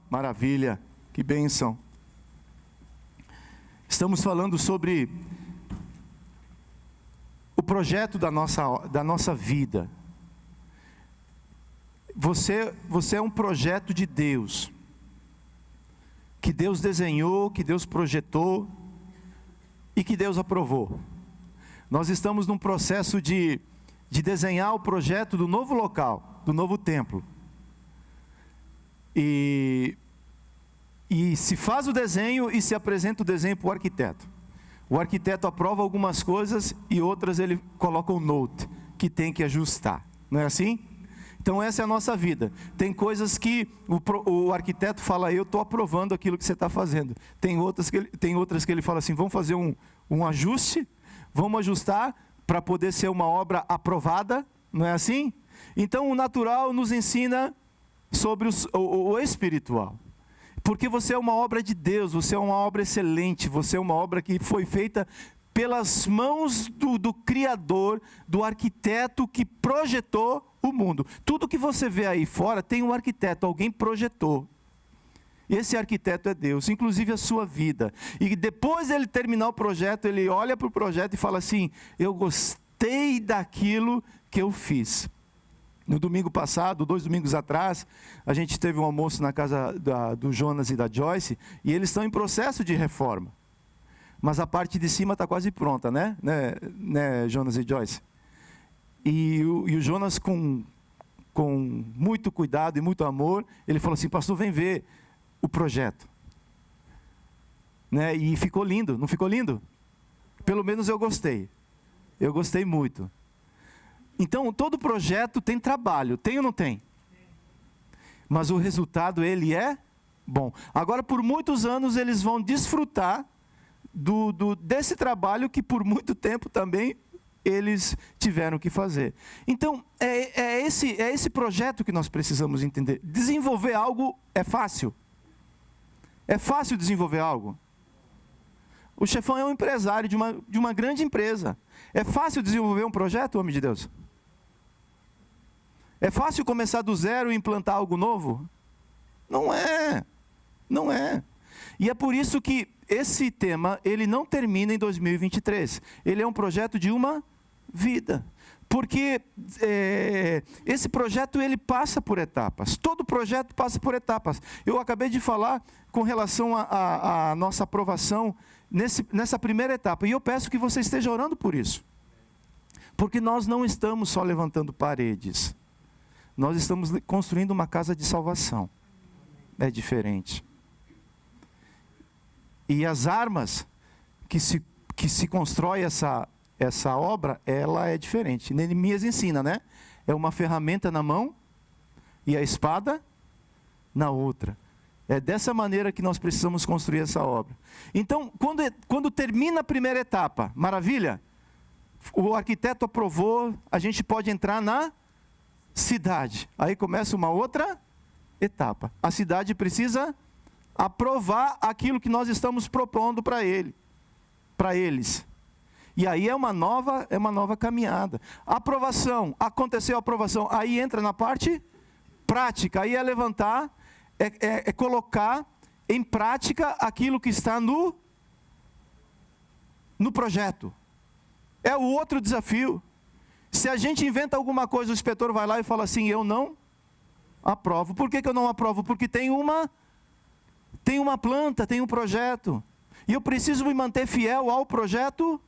Maravilha, que bênção. Estamos falando sobre o projeto da nossa vida. Você é um projeto de Deus, que Deus desenhou, que Deus projetou e que Deus aprovou. Nós estamos num processo de desenhar o projeto do novo local, do novo templo. E se faz o desenho e se apresenta o desenho para o arquiteto. O arquiteto aprova algumas coisas e outras ele coloca um note, que tem que ajustar. Não é assim? Então essa é a nossa vida. Tem coisas que o arquiteto fala, eu estou aprovando aquilo que você está fazendo. Tem outras que ele fala assim, vamos fazer um ajuste, vamos ajustar para poder ser uma obra aprovada. Não é assim? Então o natural nos ensina sobre o espiritual. Porque você é uma obra de Deus, você é uma obra excelente, você é uma obra que foi feita pelas mãos do Criador, do arquiteto que projetou o mundo. Tudo que você vê aí fora tem um arquiteto, alguém projetou. Esse arquiteto é Deus, inclusive a sua vida. E depois de ele terminar o projeto, ele olha para o projeto e fala assim, eu gostei daquilo que eu fiz. No domingo passado, 2 domingos atrás, a gente teve um almoço na casa do Jonas e da Joyce, e eles estão em processo de reforma. Mas a parte de cima está quase pronta, né, Jonas e Joyce? E o Jonas, com muito cuidado e muito amor, ele falou assim, pastor, vem ver o projeto. Né? E ficou lindo, não ficou lindo? Pelo menos eu gostei. Eu gostei muito. Então, todo projeto tem trabalho, tem ou não tem? Mas o resultado, ele é bom. Agora, por muitos anos, eles vão desfrutar desse trabalho que por muito tempo também eles tiveram que fazer. Então, é esse projeto que nós precisamos entender. Desenvolver algo é fácil. É fácil desenvolver algo. O chefão é um empresário de uma grande empresa. É fácil desenvolver um projeto, homem de Deus? É fácil começar do zero e implantar algo novo? Não é. Não é. E é por isso que esse tema, ele não termina em 2023. Ele é um projeto de uma vida. Porque esse projeto, ele passa por etapas. Todo projeto passa por etapas. Eu acabei de falar com relação à nossa aprovação nessa primeira etapa. E eu peço que você esteja orando por isso. Porque nós não estamos só levantando paredes. Nós estamos construindo uma casa de salvação. É diferente. E as armas que se constrói essa obra, ela é diferente. Neemias ensina, né? É uma ferramenta na mão e a espada na outra. É dessa maneira que nós precisamos construir essa obra. Então, quando termina a primeira etapa, maravilha, o arquiteto aprovou, a gente pode entrar na cidade. Aí começa uma outra etapa. A cidade precisa aprovar aquilo que nós estamos propondo para eles. E aí é uma nova caminhada. Aprovação, aconteceu a aprovação, aí entra na parte prática, aí é levantar, é colocar em prática aquilo que está no projeto. É o outro desafio. Se a gente inventa alguma coisa, o inspetor vai lá e fala assim, eu não aprovo. Por que eu não aprovo? Porque tem uma planta, tem um projeto. E eu preciso me manter fiel ao projeto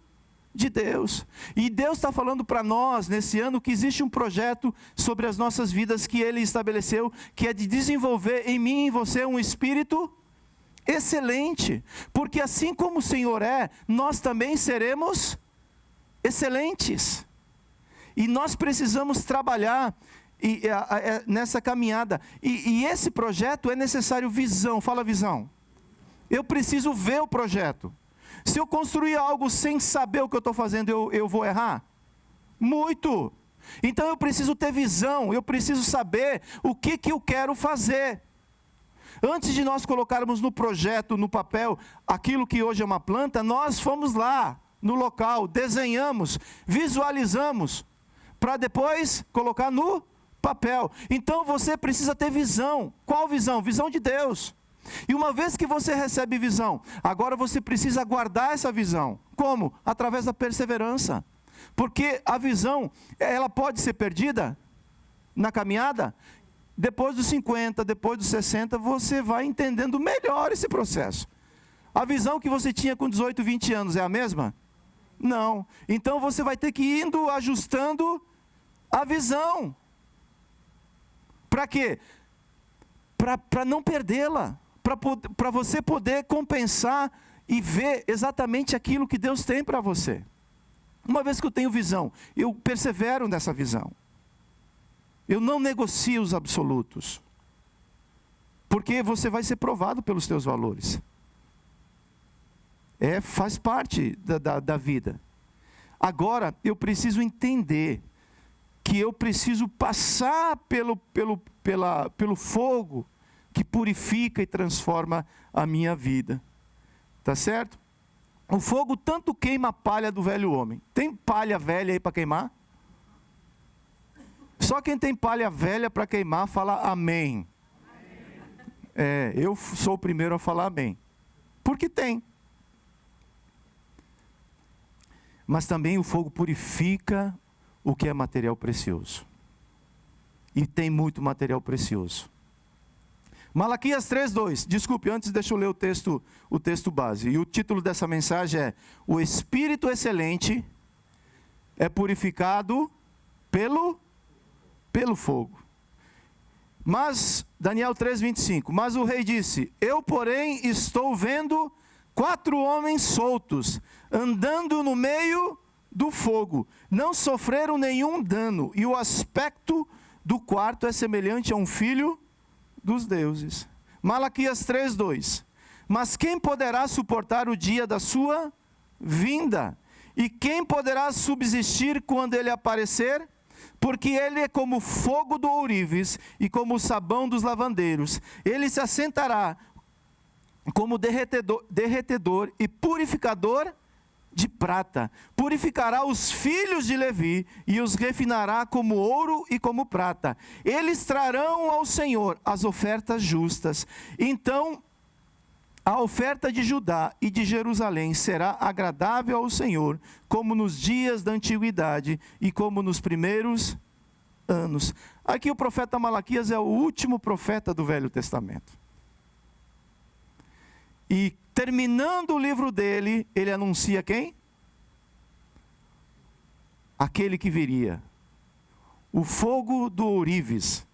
de Deus. E Deus está falando para nós, nesse ano, que existe um projeto sobre as nossas vidas que Ele estabeleceu, que é de desenvolver em mim e em você um espírito excelente. Porque assim como o Senhor é, nós também seremos excelentes. E nós precisamos trabalhar nessa caminhada. E esse projeto é necessário visão. Fala visão. Eu preciso ver o projeto. Se eu construir algo sem saber o que eu estou fazendo, eu vou errar? Muito. Então eu preciso ter visão. Eu preciso saber o que eu quero fazer. Antes de nós colocarmos no projeto, no papel, aquilo que hoje é uma planta, nós fomos lá, no local, desenhamos, visualizamos, para depois colocar no papel. Então você precisa ter visão. Qual visão? Visão de Deus. E uma vez que você recebe visão, agora você precisa guardar essa visão. Como? Através da perseverança. Porque a visão, ela pode ser perdida na caminhada. Depois dos 50, depois dos 60, você vai entendendo melhor esse processo. A visão que você tinha com 18, 20 anos é a mesma? Não. Então você vai ter que ir indo ajustando a visão. Para quê? Para não perdê-la. Para você poder compensar e ver exatamente aquilo que Deus tem para você. Uma vez que eu tenho visão, eu persevero nessa visão. Eu não negocio os absolutos. Porque você vai ser provado pelos teus valores. Faz parte da vida. Agora, eu preciso entender que eu preciso passar pelo fogo que purifica e transforma a minha vida. Tá certo? O fogo tanto queima a palha do velho homem. Tem palha velha aí para queimar? Só quem tem palha velha para queimar fala amém. Eu sou o primeiro a falar amém. Porque tem. Mas também o fogo purifica o que é material precioso. E tem muito material precioso. Malaquias 3:2. Desculpe, antes deixa eu ler o texto base. E o título dessa mensagem é: o Espírito excelente é purificado pelo fogo. Mas, Daniel 3:25. Mas o rei disse: eu, porém, estou vendo 4 homens soltos, andando no meio do fogo. Não sofreram nenhum dano. E o aspecto do quarto é semelhante a um filho dos deuses. Malaquias 3:2. Mas quem poderá suportar o dia da sua vinda? E quem poderá subsistir quando ele aparecer? Porque ele é como fogo do ourives e como o sabão dos lavandeiros. Ele se assentará como derretedor e purificador de prata. Purificará os filhos de Levi e os refinará como ouro e como prata. Eles trarão ao Senhor as ofertas justas. Então a oferta de Judá e de Jerusalém será agradável ao Senhor, como nos dias da antiguidade e como nos primeiros anos. Aqui o profeta Malaquias é o último profeta do Velho Testamento. E terminando o livro dele, ele anuncia quem? Aquele que viria. O fogo do ourives.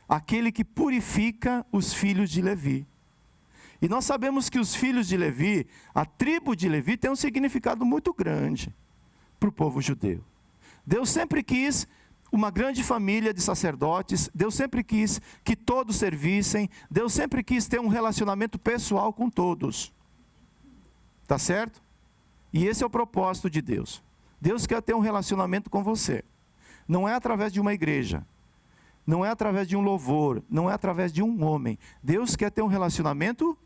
Aquele que purifica os filhos de Levi. E nós sabemos que os filhos de Levi, a tribo de Levi, tem um significado muito grande para o povo judeu. Deus sempre quis uma grande família de sacerdotes. Deus sempre quis que todos servissem. Deus sempre quis ter um relacionamento pessoal com todos. Tá certo? E esse é o propósito de Deus. Deus quer ter um relacionamento com você. Não é através de uma igreja. Não é através de um louvor. Não é através de um homem. Deus quer ter um relacionamento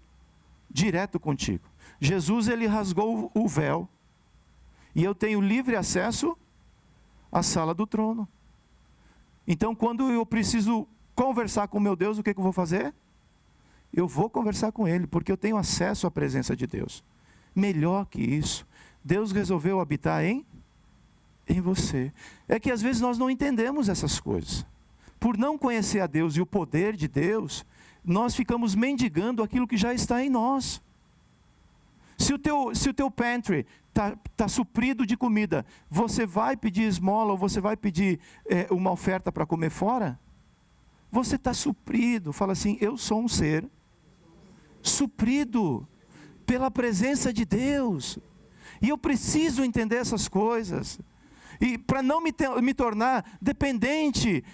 direto contigo. Jesus, ele rasgou o véu. E eu tenho livre acesso à sala do trono. Então, quando eu preciso conversar com meu Deus, o que eu vou fazer? Eu vou conversar com Ele, porque eu tenho acesso à presença de Deus. Melhor que isso, Deus resolveu habitar em você. É que às vezes nós não entendemos essas coisas. Por não conhecer a Deus e o poder de Deus, nós ficamos mendigando aquilo que já está em nós. Se o teu pantry está suprido de comida, você vai pedir esmola ou você vai pedir uma oferta para comer fora? Você está suprido. Fala assim: eu sou um ser suprido pela presença de Deus. E eu preciso entender essas coisas. E para não me tornar dependente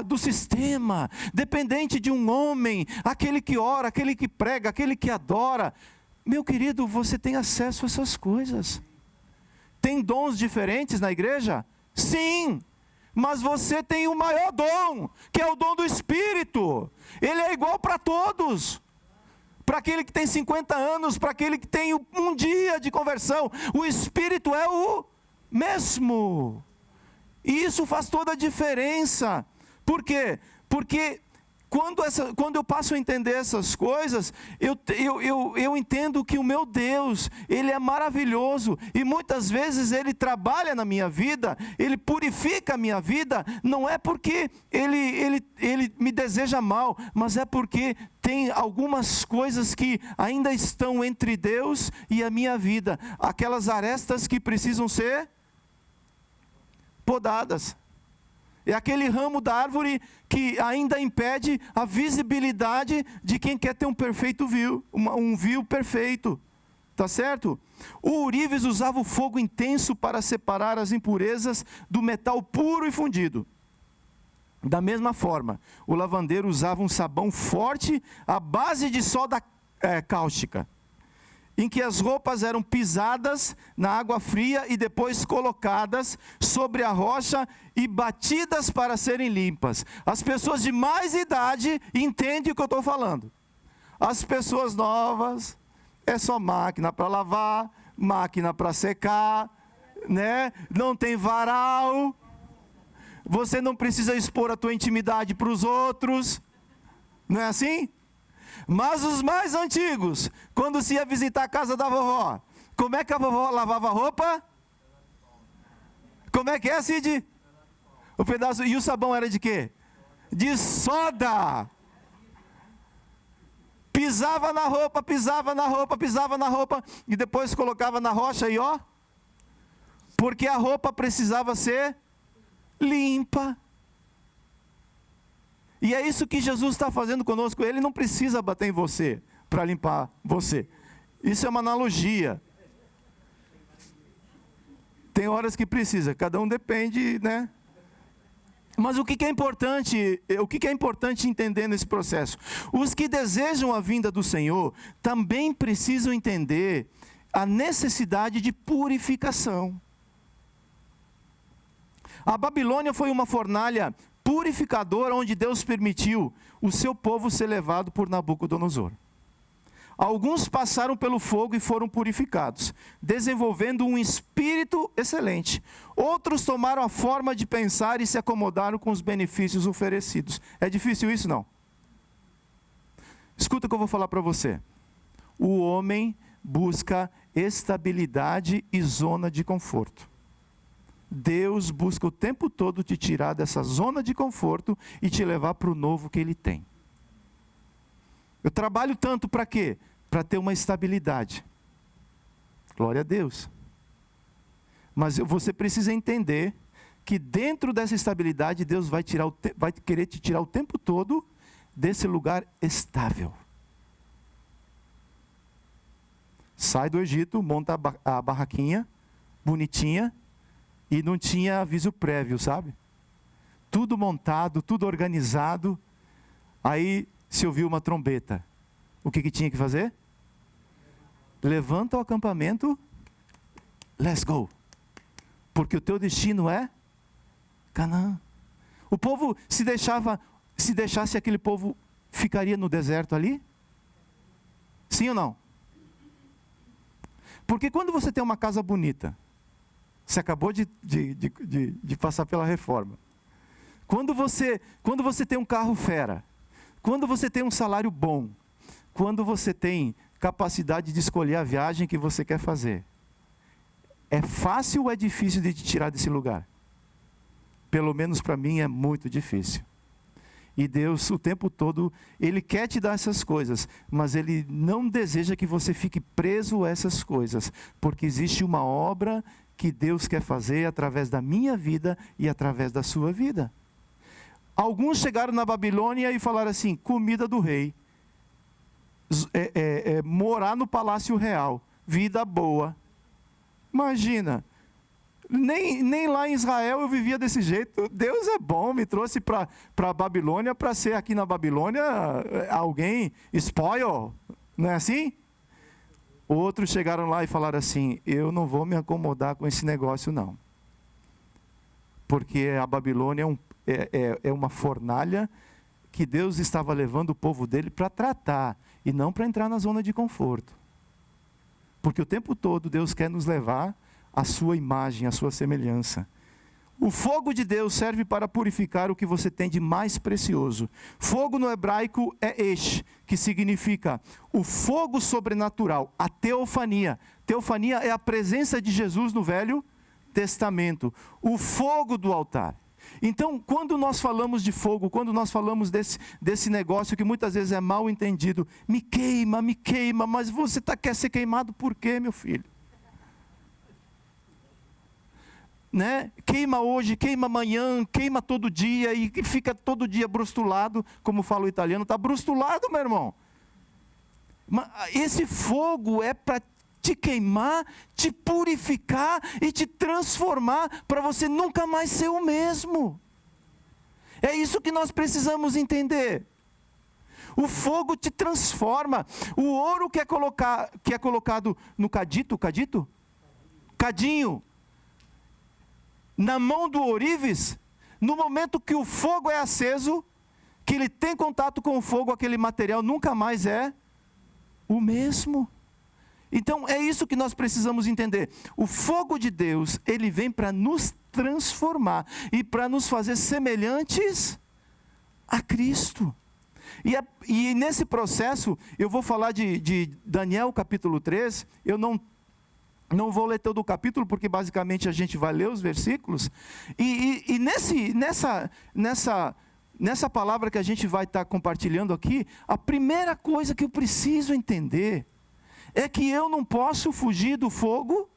do sistema, dependente de um homem, aquele que ora, aquele que prega, aquele que adora. Meu querido, você tem acesso a essas coisas. Tem dons diferentes na igreja? Sim, mas você tem o maior dom, que é o dom do Espírito. Ele é igual para todos. Para aquele que tem 50 anos, para aquele que tem um dia de conversão, o Espírito é o mesmo. E isso faz toda a diferença. Por quê? Porque quando eu passo a entender essas coisas, eu entendo que o meu Deus, Ele é maravilhoso, e muitas vezes Ele trabalha na minha vida, Ele purifica a minha vida, não é porque Ele me deseja mal, mas é porque tem algumas coisas que ainda estão entre Deus e a minha vida, aquelas arestas que precisam ser podadas. É aquele ramo da árvore que ainda impede a visibilidade de quem quer ter um perfeito viu, um viu perfeito. Tá certo? O ourives usava o fogo intenso para separar as impurezas do metal puro e fundido. Da mesma forma, o lavandeiro usava um sabão forte à base de soda cáustica, em que as roupas eram pisadas na água fria e depois colocadas sobre a rocha e batidas para serem limpas. As pessoas de mais idade entendem o que eu estou falando. As pessoas novas, é só máquina para lavar, máquina para secar, né? Não tem varal, você não precisa expor a tua intimidade para os outros, não é assim? Mas os mais antigos, quando se ia visitar a casa da vovó, como é que a vovó lavava a roupa? Como é que é, Cid? O pedaço, e o sabão era de quê? De soda. Pisava na roupa, pisava na roupa, pisava na roupa, e depois colocava na rocha e ó, porque a roupa precisava ser limpa. E é isso que Jesus está fazendo conosco. Ele não precisa bater em você para limpar você. Isso é uma analogia. Tem horas que precisa, cada um depende, né? Mas o que é importante, entender nesse processo? Os que desejam a vinda do Senhor também precisam entender a necessidade de purificação. A Babilônia foi uma fornalha purificadora onde Deus permitiu o seu povo ser levado por Nabucodonosor. Alguns passaram pelo fogo e foram purificados, desenvolvendo um espírito excelente. Outros tomaram a forma de pensar e se acomodaram com os benefícios oferecidos. É difícil isso, não? Escuta o que eu vou falar para você. O homem busca estabilidade e zona de conforto. Deus busca o tempo todo te tirar dessa zona de conforto e te levar para o novo que Ele tem. Eu trabalho tanto para quê? Para ter uma estabilidade. Glória a Deus. Mas você precisa entender que dentro dessa estabilidade, Deus vai querer te tirar o tempo todo desse lugar estável. Sai do Egito, monta a barraquinha, bonitinha, e não tinha aviso prévio, sabe? Tudo montado, tudo organizado. Aí se ouviu uma trombeta. O que tinha que fazer? Levanta o acampamento, let's go. Porque o teu destino é Canaã. O povo se deixasse aquele povo, ficaria no deserto ali? Sim ou não? Porque quando você tem uma casa bonita, você acabou de passar pela reforma. Quando você tem um carro fera, quando você tem um salário bom, quando você tem capacidade de escolher a viagem que você quer fazer, é fácil ou é difícil de te tirar desse lugar? Pelo menos para mim é muito difícil. E Deus o tempo todo, Ele quer te dar essas coisas, mas Ele não deseja que você fique preso a essas coisas, porque existe uma obra que Deus quer fazer através da minha vida e através da sua vida. Alguns chegaram na Babilônia e falaram assim, comida do rei, morar no palácio real, vida boa. Imagina, nem lá em Israel eu vivia desse jeito. Deus é bom, me trouxe para a Babilônia para ser aqui na Babilônia alguém spoil, não é assim? Outros chegaram lá e falaram assim, eu não vou me acomodar com esse negócio não. Porque a Babilônia é uma fornalha que Deus estava levando o povo dele para tratar, e não para entrar na zona de conforto. Porque o tempo todo Deus quer nos levar à sua imagem, à sua semelhança. O fogo de Deus serve para purificar o que você tem de mais precioso. Fogo no hebraico é esh, que significa o fogo sobrenatural, a teofania. Teofania é a presença de Jesus no Velho Testamento, o fogo do altar. Então, quando nós falamos de fogo, quando nós falamos desse negócio que muitas vezes é mal entendido, me queima, mas você quer ser queimado por quê, meu filho? Né? Queima hoje, queima amanhã, queima todo dia e fica todo dia brustulado, como fala o italiano, está brustulado, meu irmão. Esse fogo é para te queimar, te purificar e te transformar para você nunca mais ser o mesmo. É isso que nós precisamos entender. O fogo te transforma. O ouro que é colocado no cadinho, na mão do ourives, no momento que o fogo é aceso, que ele tem contato com o fogo, aquele material nunca mais é o mesmo. Então é isso que nós precisamos entender. O fogo de Deus, ele vem para nos transformar e para nos fazer semelhantes a Cristo. E nesse processo, eu vou falar de Daniel capítulo 3, eu não vou ler todo o capítulo, porque basicamente a gente vai ler os versículos. E nessa palavra que a gente vai estar compartilhando aqui, a primeira coisa que eu preciso entender é que eu não posso fugir do fogo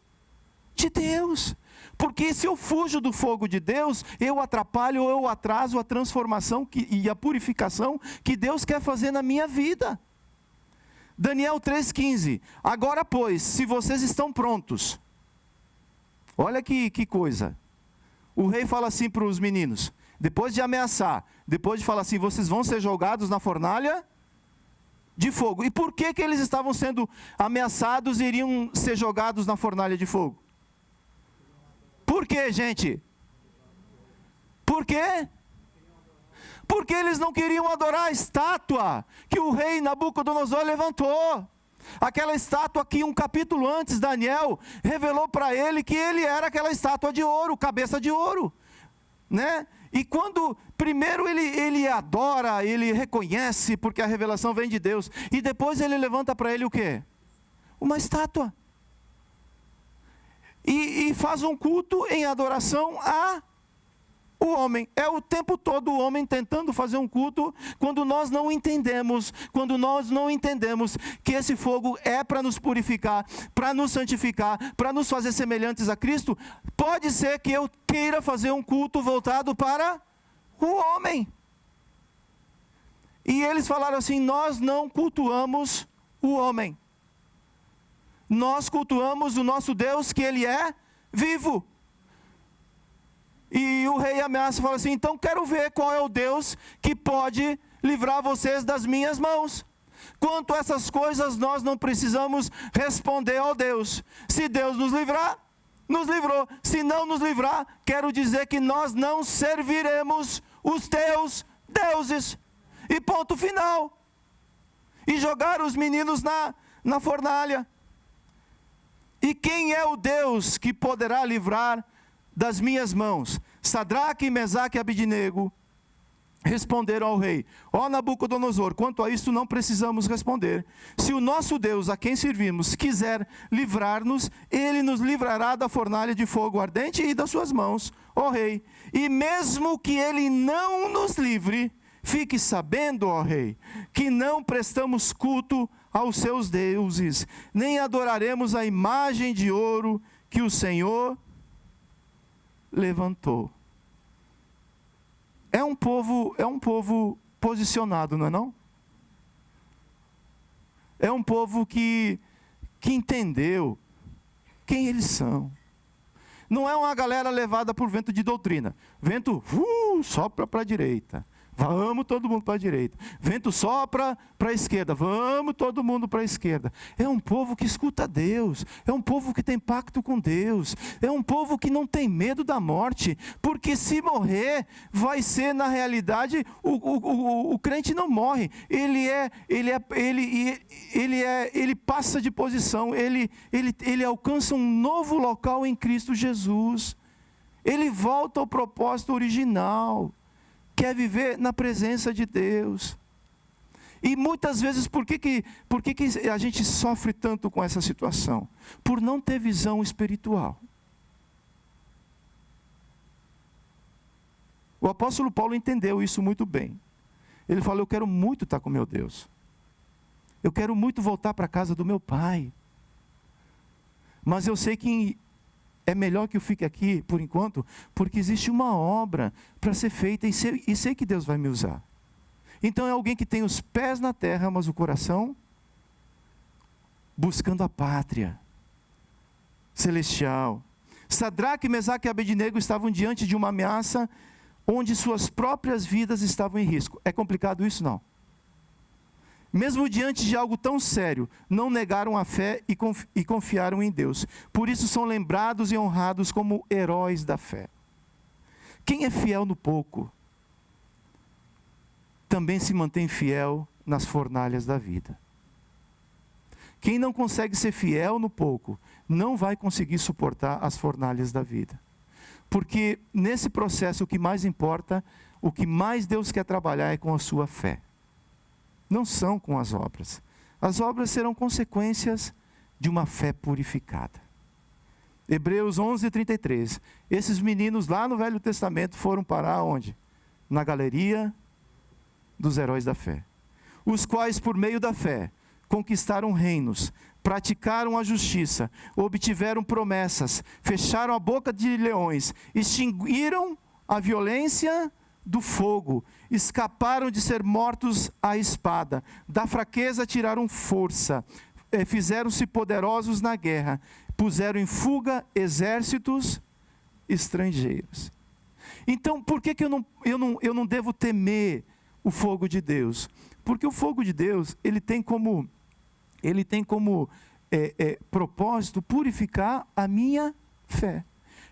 de Deus. Porque se eu fujo do fogo de Deus, eu atrapalho ou eu atraso a transformação e a purificação que Deus quer fazer na minha vida. Daniel 3,15, agora pois, se vocês estão prontos, olha que coisa, o rei fala assim para os meninos, depois de ameaçar, depois de falar assim, vocês vão ser jogados na fornalha de fogo. E por que eles estavam sendo ameaçados e iriam ser jogados na fornalha de fogo? Por quê, gente? Por quê? Porque eles não queriam adorar a estátua que o rei Nabucodonosor levantou. Aquela estátua que um capítulo antes, Daniel revelou para ele que ele era aquela estátua de ouro, cabeça de ouro, né? E quando primeiro ele adora, ele reconhece, porque a revelação vem de Deus, e depois ele levanta para ele o quê? Uma estátua. E faz um culto em adoração a o homem. É o tempo todo o homem tentando fazer um culto, quando nós não entendemos que esse fogo é para nos purificar, para nos santificar, para nos fazer semelhantes a Cristo. Pode ser que eu queira fazer um culto voltado para o homem. E eles falaram assim, nós não cultuamos o homem. Nós cultuamos o nosso Deus, que Ele é vivo. E o rei ameaça e fala assim, então quero ver qual é o Deus que pode livrar vocês das minhas mãos. Quanto a essas coisas, nós não precisamos responder ao Deus. Se Deus nos livrar, nos livrou. Se não nos livrar, quero dizer que nós não serviremos os teus deuses. E ponto final. E jogaram os meninos na fornalha. E quem é o Deus que poderá livrar das minhas mãos? Sadraque, Mesaque e Abidnego responderam ao rei, ó Nabucodonosor, quanto a isto não precisamos responder. Se o nosso Deus, a quem servimos, quiser livrar-nos, Ele nos livrará da fornalha de fogo ardente e das suas mãos, ó rei. E mesmo que Ele não nos livre, fique sabendo, ó rei, que não prestamos culto aos seus deuses, nem adoraremos a imagem de ouro que o Senhor levantou. É um povo posicionado, não é não? É um povo que entendeu quem eles são. Não é uma galera levada por vento de doutrina. Vento sopra para a direita. Vamos todo mundo para a direita. Vento sopra para a esquerda. Vamos todo mundo para a esquerda. É um povo que escuta Deus. É um povo que tem pacto com Deus. É um povo que não tem medo da morte. Porque se morrer, vai ser na realidade, o crente não morre. Ele passa de posição. Ele alcança um novo local em Cristo Jesus. Ele volta ao propósito original, quer viver na presença de Deus. E muitas vezes, por que a gente sofre tanto com essa situação? Por não ter visão espiritual. O apóstolo Paulo entendeu isso muito bem. Ele falou: eu quero muito estar com meu Deus. Eu quero muito voltar para a casa do meu pai. Mas eu sei que é melhor que eu fique aqui por enquanto, porque existe uma obra para ser feita e sei que Deus vai me usar. Então é alguém que tem os pés na terra, mas o coração buscando a pátria celestial. Sadraque, Mesaque e Abednego estavam diante de uma ameaça onde suas próprias vidas estavam em risco. É complicado isso? Não. Mesmo diante de algo tão sério, não negaram a fé e confiaram em Deus. Por isso são lembrados e honrados como heróis da fé. Quem é fiel no pouco, também se mantém fiel nas fornalhas da vida. Quem não consegue ser fiel no pouco, não vai conseguir suportar as fornalhas da vida. Porque nesse processo o que mais importa, o que mais Deus quer trabalhar é com a sua fé. Não são com as obras. As obras serão consequências de uma fé purificada. Hebreus 11:33. Esses meninos lá no Velho Testamento foram parar onde? Na galeria dos heróis da fé. Os quais, por meio da fé, conquistaram reinos, praticaram a justiça, obtiveram promessas, fecharam a boca de leões, extinguiram a violência do fogo, escaparam de ser mortos à espada, da fraqueza tiraram força, fizeram-se poderosos na guerra, puseram em fuga exércitos estrangeiros. Então, por que eu não devo temer o fogo de Deus? Porque o fogo de Deus, ele tem como propósito purificar a minha fé.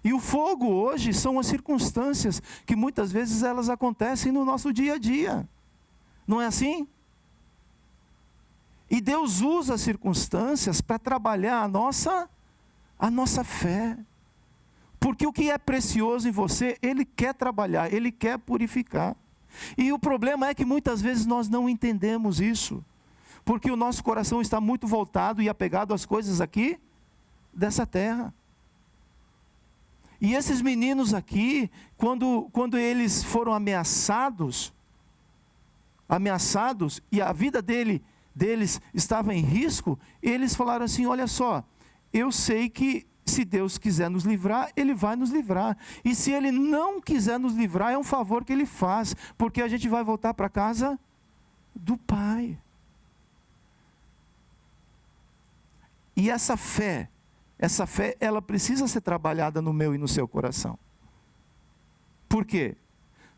E o fogo hoje são as circunstâncias que muitas vezes elas acontecem no nosso dia a dia. Não é assim? E Deus usa as circunstâncias para trabalhar a nossa fé. Porque o que é precioso em você, Ele quer trabalhar, Ele quer purificar. E o problema é que muitas vezes nós não entendemos isso. Porque o nosso coração está muito voltado e apegado às coisas aqui dessa terra. E esses meninos aqui, quando eles foram ameaçados e a vida deles estava em risco, eles falaram assim: olha só, eu sei que se Deus quiser nos livrar, Ele vai nos livrar. E se Ele não quiser nos livrar, é um favor que Ele faz, porque a gente vai voltar para a casa do Pai. E essa fé, ela precisa ser trabalhada no meu e no seu coração. Por quê?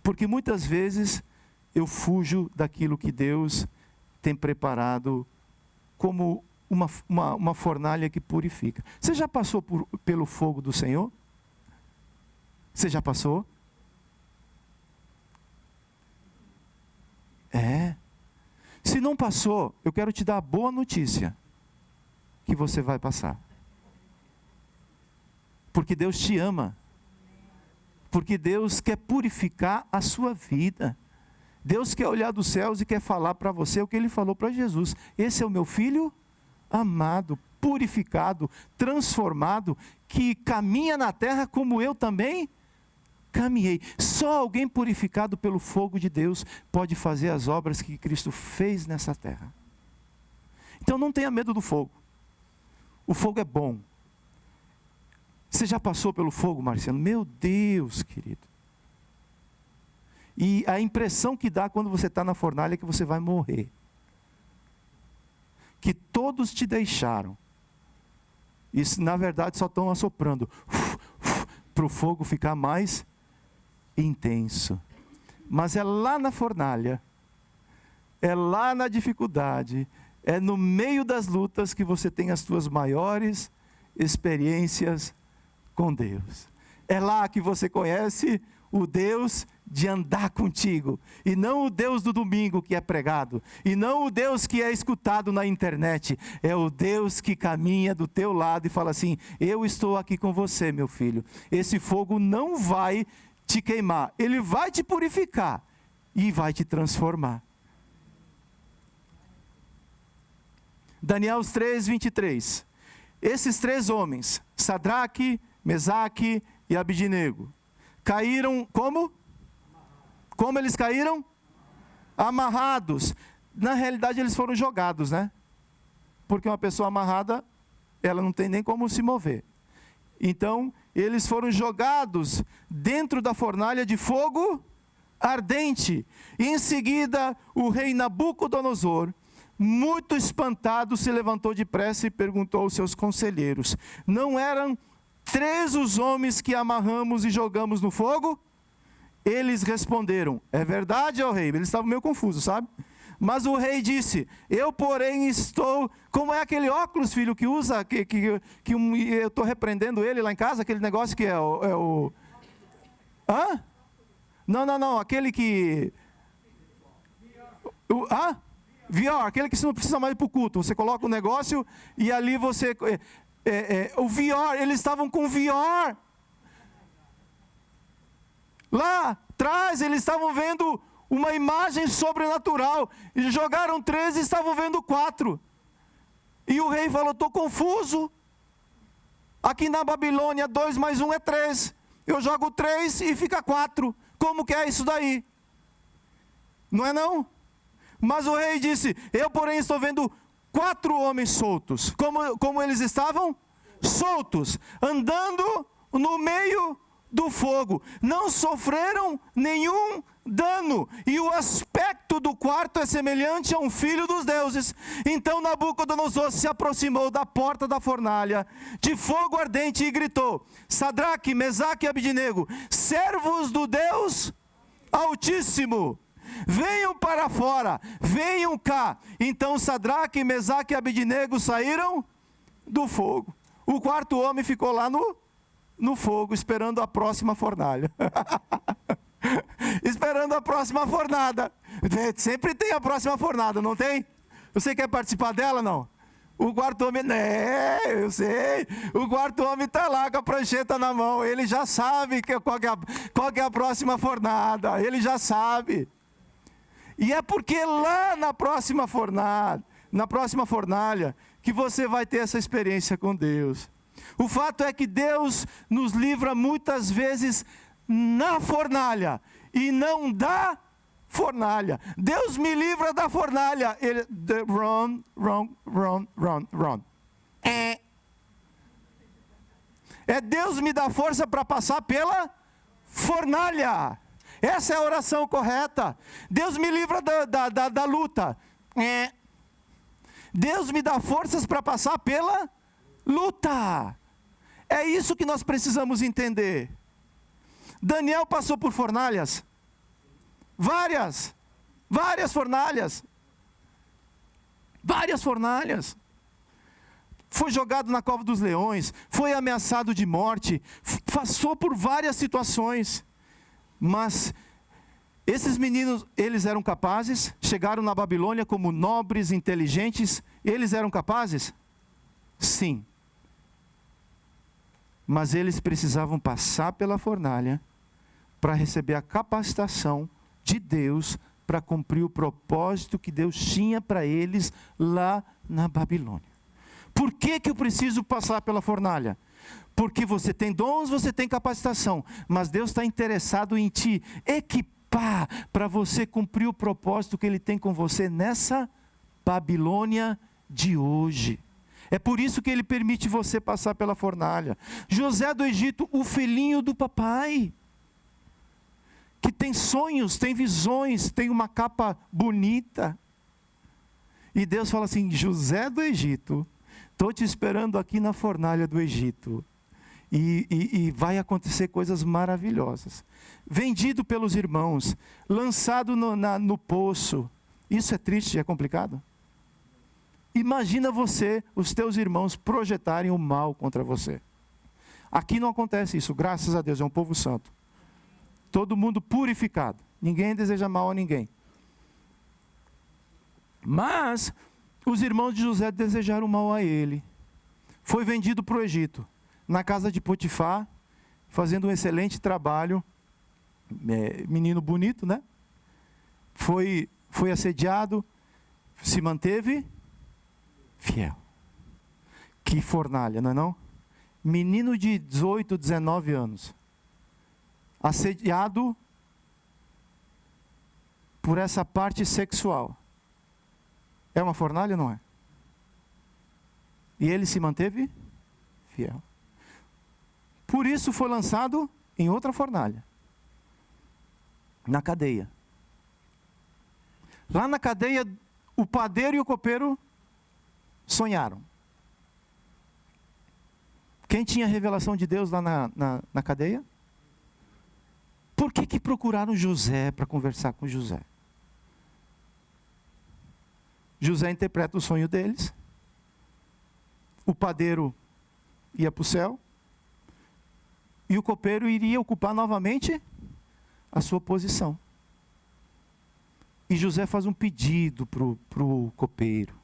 Porque muitas vezes eu fujo daquilo que Deus tem preparado como uma fornalha que purifica. Você já passou pelo fogo do Senhor? Você já passou? Se não passou, eu quero te dar a boa notícia, que você vai passar. Porque Deus te ama. Porque Deus quer purificar a sua vida. Deus quer olhar dos céus e quer falar para você o que Ele falou para Jesus: esse é o meu filho amado, purificado, transformado, que caminha na terra como eu também caminhei. Só alguém purificado pelo fogo de Deus pode fazer as obras que Cristo fez nessa terra. Então não tenha medo do fogo. O fogo é bom. Você já passou pelo fogo, Marciano? Meu Deus, querido. E a impressão que dá quando você está na fornalha é que você vai morrer. Que todos te deixaram. Isso, na verdade, só estão assoprando para o fogo ficar mais intenso. Mas é lá na fornalha, é lá na dificuldade, é no meio das lutas que você tem as suas maiores experiências com Deus. É lá que você conhece o Deus de andar contigo, e não o Deus do domingo que é pregado, e não o Deus que é escutado na internet, é o Deus que caminha do teu lado e fala assim: eu estou aqui com você, meu filho, esse fogo não vai te queimar, ele vai te purificar e vai te transformar. Daniel 3:23, esses 3 homens, Sadraque, Mesaque e Abidnego, caíram como? Como eles caíram? Amarrados. Na realidade eles foram jogados, né? Porque uma pessoa amarrada, ela não tem nem como se mover. Então, eles foram jogados dentro da fornalha de fogo ardente. E em seguida, o rei Nabucodonosor, muito espantado, se levantou depressa e perguntou aos seus conselheiros: não eram 3 os homens que amarramos e jogamos no fogo? Eles responderam: é verdade, ó rei. Eles estavam meio confusos, sabe? Mas o rei disse: eu porém estou... Como é aquele óculos, filho, que usa, eu estou repreendendo ele lá em casa, aquele negócio que é o... Hã? Não, aquele que... VR, aquele que você não precisa mais ir para o culto. Você coloca o negócio e ali você... o VR, eles estavam com VR. Lá atrás, eles estavam vendo uma imagem sobrenatural. E jogaram 3 e estavam vendo 4. E o rei falou: estou confuso. Aqui na Babilônia, 2 mais 1 é 3. Eu jogo 3 e fica 4. Como que é isso daí? Não é não? Mas o rei disse: eu porém estou vendo 4 homens soltos. Como eles estavam? Soltos, andando no meio do fogo, não sofreram nenhum dano, e o aspecto do quarto é semelhante a um filho dos deuses. Então Nabucodonosor se aproximou da porta da fornalha de fogo ardente e gritou: Sadraque, Mesaque e Abidnego, servos do Deus Altíssimo, venham para fora, venham cá. Então Sadraque, Mesaque e Abidnego saíram do fogo. O 4º homem ficou lá no fogo, esperando a próxima fornalha. Esperando a próxima fornada. Sempre tem a próxima fornada, não tem? Você quer participar dela, não? O 4º homem, eu sei. O 4º homem está lá com a prancheta na mão. Ele já sabe qual que é a próxima fornada. Ele já sabe. E é porque lá na próxima fornalha, que você vai ter essa experiência com Deus. O fato é que Deus nos livra muitas vezes na fornalha e não da fornalha. Deus me livra da fornalha. Ele, run. É Deus me dá força para passar pela fornalha. Essa é a oração correta. Deus me livra da luta. Deus me dá forças para passar pela luta. É isso que nós precisamos entender. Daniel passou por fornalhas. Várias fornalhas. Várias fornalhas. Foi jogado na cova dos leões. Foi ameaçado de morte. Passou por várias situações. Mas esses meninos, eles eram capazes. Chegaram na Babilônia como nobres, inteligentes. Eles eram capazes? Sim. Mas eles precisavam passar pela fornalha para receber a capacitação de Deus para cumprir o propósito que Deus tinha para eles lá na Babilônia. Por que eu preciso passar pela fornalha? Porque você tem dons, você tem capacitação, mas Deus está interessado em te equipar para você cumprir o propósito que Ele tem com você nessa Babilônia de hoje. É por isso que Ele permite você passar pela fornalha. José do Egito, o filhinho do papai, que tem sonhos, tem visões, tem uma capa bonita. E Deus fala assim: José do Egito, estou te esperando aqui na fornalha do Egito. E vai acontecer coisas maravilhosas. Vendido pelos irmãos, lançado no poço. Isso é triste, é complicado? Imagina você, os teus irmãos projetarem o mal contra você. Aqui não acontece isso, graças a Deus, é um povo santo. Todo mundo purificado. Ninguém deseja mal a ninguém. Mas os irmãos de José desejaram mal a ele. Foi vendido para o Egito, na casa de Potifar, fazendo um excelente trabalho. Menino bonito, né? Foi assediado, se manteve fiel. Que fornalha, não é não? Menino de 18, 19 anos, assediado por essa parte sexual. É uma fornalha ou não é? E ele se manteve fiel. Por isso foi lançado em outra fornalha, na cadeia. Lá na cadeia, o padeiro e o copeiro sonharam. Quem tinha a revelação de Deus lá na cadeia? Por que procuraram José para conversar com José? José interpreta o sonho deles. O padeiro ia para o céu. E o copeiro iria ocupar novamente a sua posição. E José faz um pedido para o copeiro.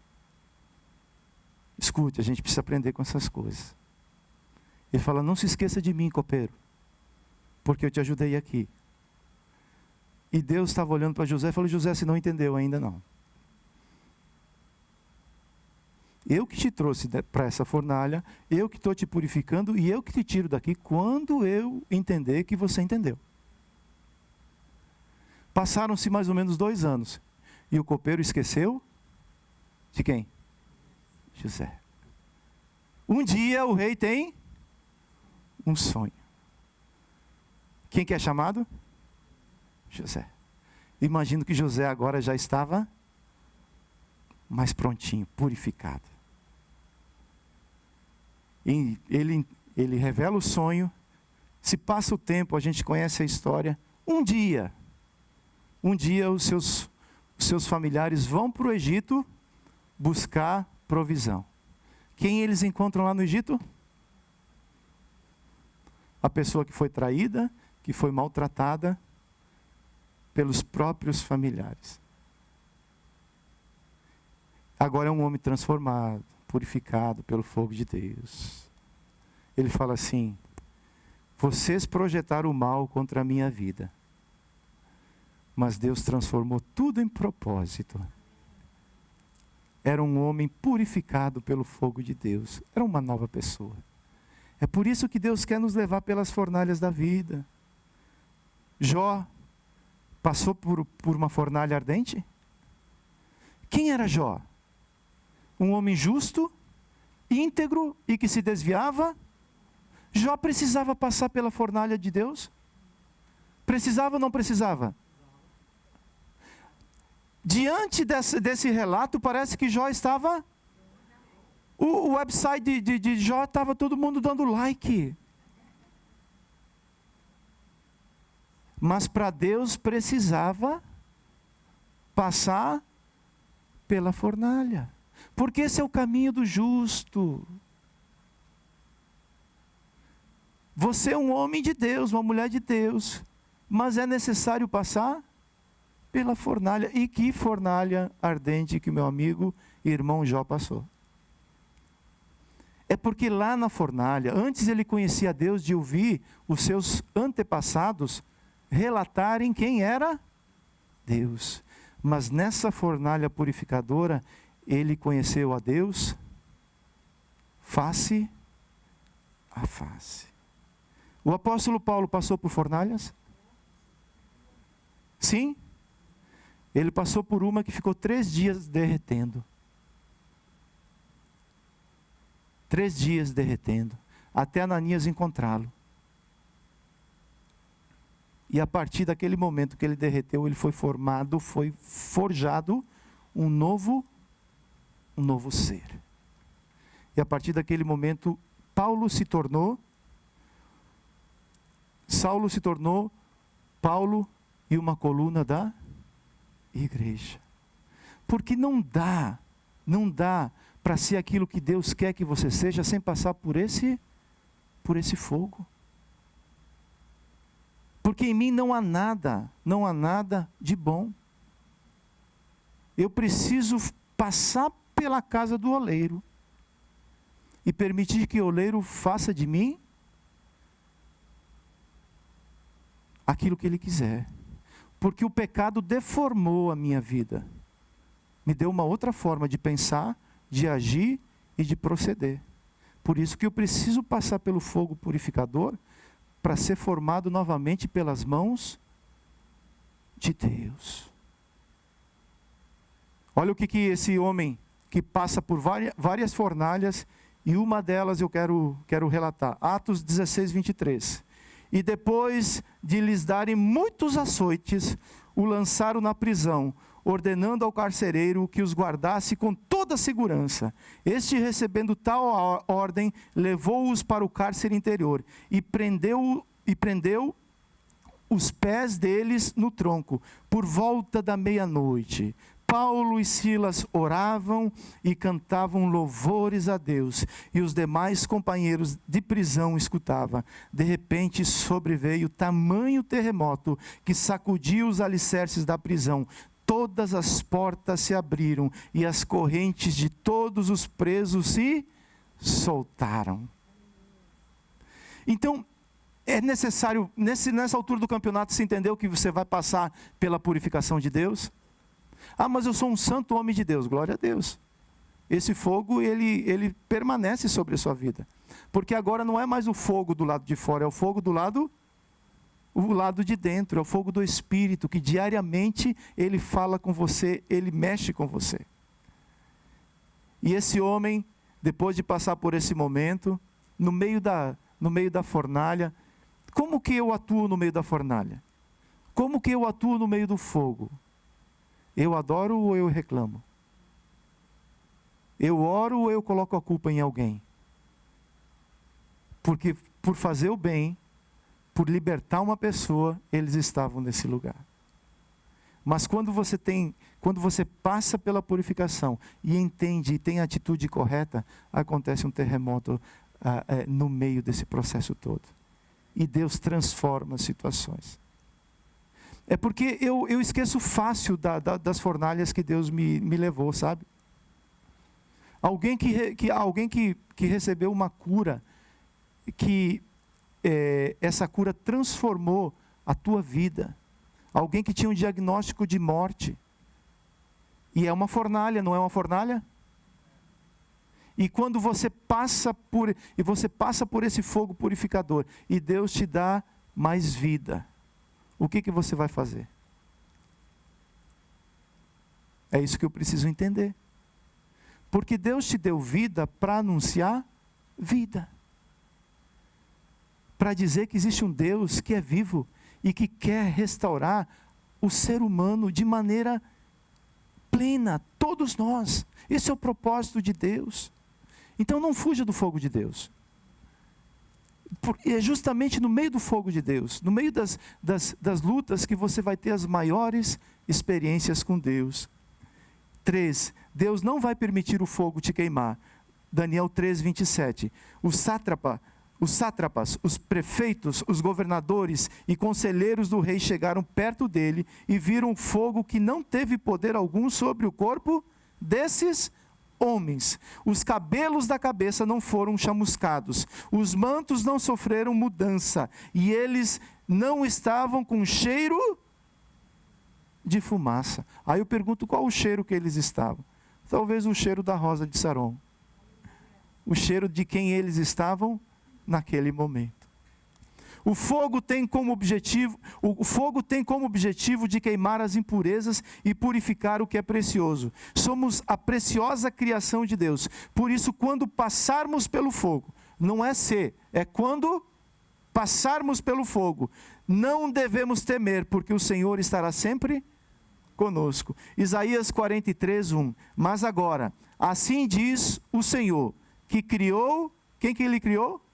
Escute, a gente precisa aprender com essas coisas. Ele fala, não se esqueça de mim, copeiro, porque eu te ajudei aqui. E Deus estava olhando para José e falou, José, você não entendeu ainda não. Eu que te trouxe para essa fornalha, eu que estou te purificando e eu que te tiro daqui quando eu entender que você entendeu. Passaram-se mais ou menos 2 anos. E o copeiro esqueceu de quem? José. Um dia o rei tem um sonho. Quem que é chamado? José. Imagino que José agora já estava mais prontinho, purificado. E ele revela o sonho. Se passa o tempo, a gente conhece a história. Um dia os seus familiares vão para o Egito buscar provisão. Quem eles encontram lá no Egito? A pessoa que foi traída, que foi maltratada pelos próprios familiares. Agora é um homem transformado, purificado pelo fogo de Deus. Ele fala assim, vocês projetaram o mal contra a minha vida, mas Deus transformou tudo em propósito. Era um homem purificado pelo fogo de Deus. Era uma nova pessoa. É por isso que Deus quer nos levar pelas fornalhas da vida. Jó passou por uma fornalha ardente? Quem era Jó? Um homem justo, íntegro e que se desviava? Jó precisava passar pela fornalha de Deus? Precisava ou não precisava? Diante desse relato, parece que Jó estava... O website de Jó estava todo mundo dando like. Mas para Deus precisava passar pela fornalha. Porque esse é o caminho do justo. Você é um homem de Deus, uma mulher de Deus. Mas é necessário passar pela fornalha. E que fornalha ardente que meu amigo e irmão Jó passou. É porque lá na fornalha, antes ele conhecia a Deus de ouvir os seus antepassados relatarem quem era Deus. Mas nessa fornalha purificadora, ele conheceu a Deus face a face. O apóstolo Paulo passou por fornalhas? Sim. Ele passou por uma que ficou 3 dias derretendo. 3 dias derretendo, até Ananias encontrá-lo. E a partir daquele momento que ele derreteu, ele foi formado, foi forjado um novo ser. E a partir daquele momento, Saulo se tornou Paulo e uma coluna da igreja. Porque não dá para ser aquilo que Deus quer que você seja sem passar por esse fogo. Porque em mim não há nada de bom. Eu preciso passar pela casa do oleiro e permitir que o oleiro faça de mim aquilo que ele quiser. Porque o pecado deformou a minha vida. Me deu uma outra forma de pensar, de agir e de proceder. Por isso que eu preciso passar pelo fogo purificador para ser formado novamente pelas mãos de Deus. Olha o que esse homem que passa por várias fornalhas, e uma delas eu quero relatar. Atos 16, 23. E depois de lhes darem muitos açoites, o lançaram na prisão, ordenando ao carcereiro que os guardasse com toda a segurança. Este, recebendo tal ordem, levou-os para o cárcere interior e prendeu os pés deles no tronco, por volta da meia-noite. Paulo e Silas oravam e cantavam louvores a Deus, e os demais companheiros de prisão escutavam. De repente sobreveio tamanho terremoto que sacudiu os alicerces da prisão. Todas as portas se abriram e as correntes de todos os presos se soltaram. Então, é necessário, nessa altura do campeonato, se entendeu que você vai passar pela purificação de Deus? Ah, mas eu sou um santo homem de Deus. Glória a Deus. Esse fogo, ele permanece sobre a sua vida. Porque agora não é mais o fogo do lado de fora, é o fogo do lado de dentro, é o fogo do Espírito, que diariamente ele fala com você, ele mexe com você. E esse homem, depois de passar por esse momento, no meio da fornalha, como que eu atuo no meio da fornalha? Como que eu atuo no meio do fogo? Eu adoro ou eu reclamo? Eu oro ou eu coloco a culpa em alguém? Porque por fazer o bem, por libertar uma pessoa, eles estavam nesse lugar. Mas quando você passa pela purificação e entende e tem a atitude correta, acontece um terremoto no meio desse processo todo. E Deus transforma as situações. É porque eu esqueço fácil das fornalhas que Deus me levou, sabe? Alguém que recebeu uma cura, que essa cura transformou a tua vida. Alguém que tinha um diagnóstico de morte. E é uma fornalha, não é uma fornalha? E quando você passa por esse fogo purificador, e Deus te dá mais vida, o que você vai fazer? É isso que eu preciso entender. Porque Deus te deu vida para anunciar vida. Para dizer que existe um Deus que é vivo e que quer restaurar o ser humano de maneira plena, todos nós. Esse é o propósito de Deus. Então não fuja do fogo de Deus. É justamente no meio do fogo de Deus, no meio das lutas, que você vai ter as maiores experiências com Deus. 3. Deus não vai permitir o fogo te queimar. Daniel 3, 27. Os sátrapas, os prefeitos, os governadores e conselheiros do rei chegaram perto dele e viram um fogo que não teve poder algum sobre o corpo desses homens. Os cabelos da cabeça não foram chamuscados, os mantos não sofreram mudança, e eles não estavam com cheiro de fumaça. Aí eu pergunto, qual o cheiro que eles estavam? Talvez o cheiro da rosa de Saron. O cheiro de quem eles estavam naquele momento. O fogo tem como objetivo de queimar as impurezas e purificar o que é precioso. Somos a preciosa criação de Deus. Por isso, quando passarmos pelo fogo, não é se, é quando passarmos pelo fogo, não devemos temer, porque o Senhor estará sempre conosco. Isaías 43, 1. Mas agora, assim diz o Senhor, que criou, quem que ele criou?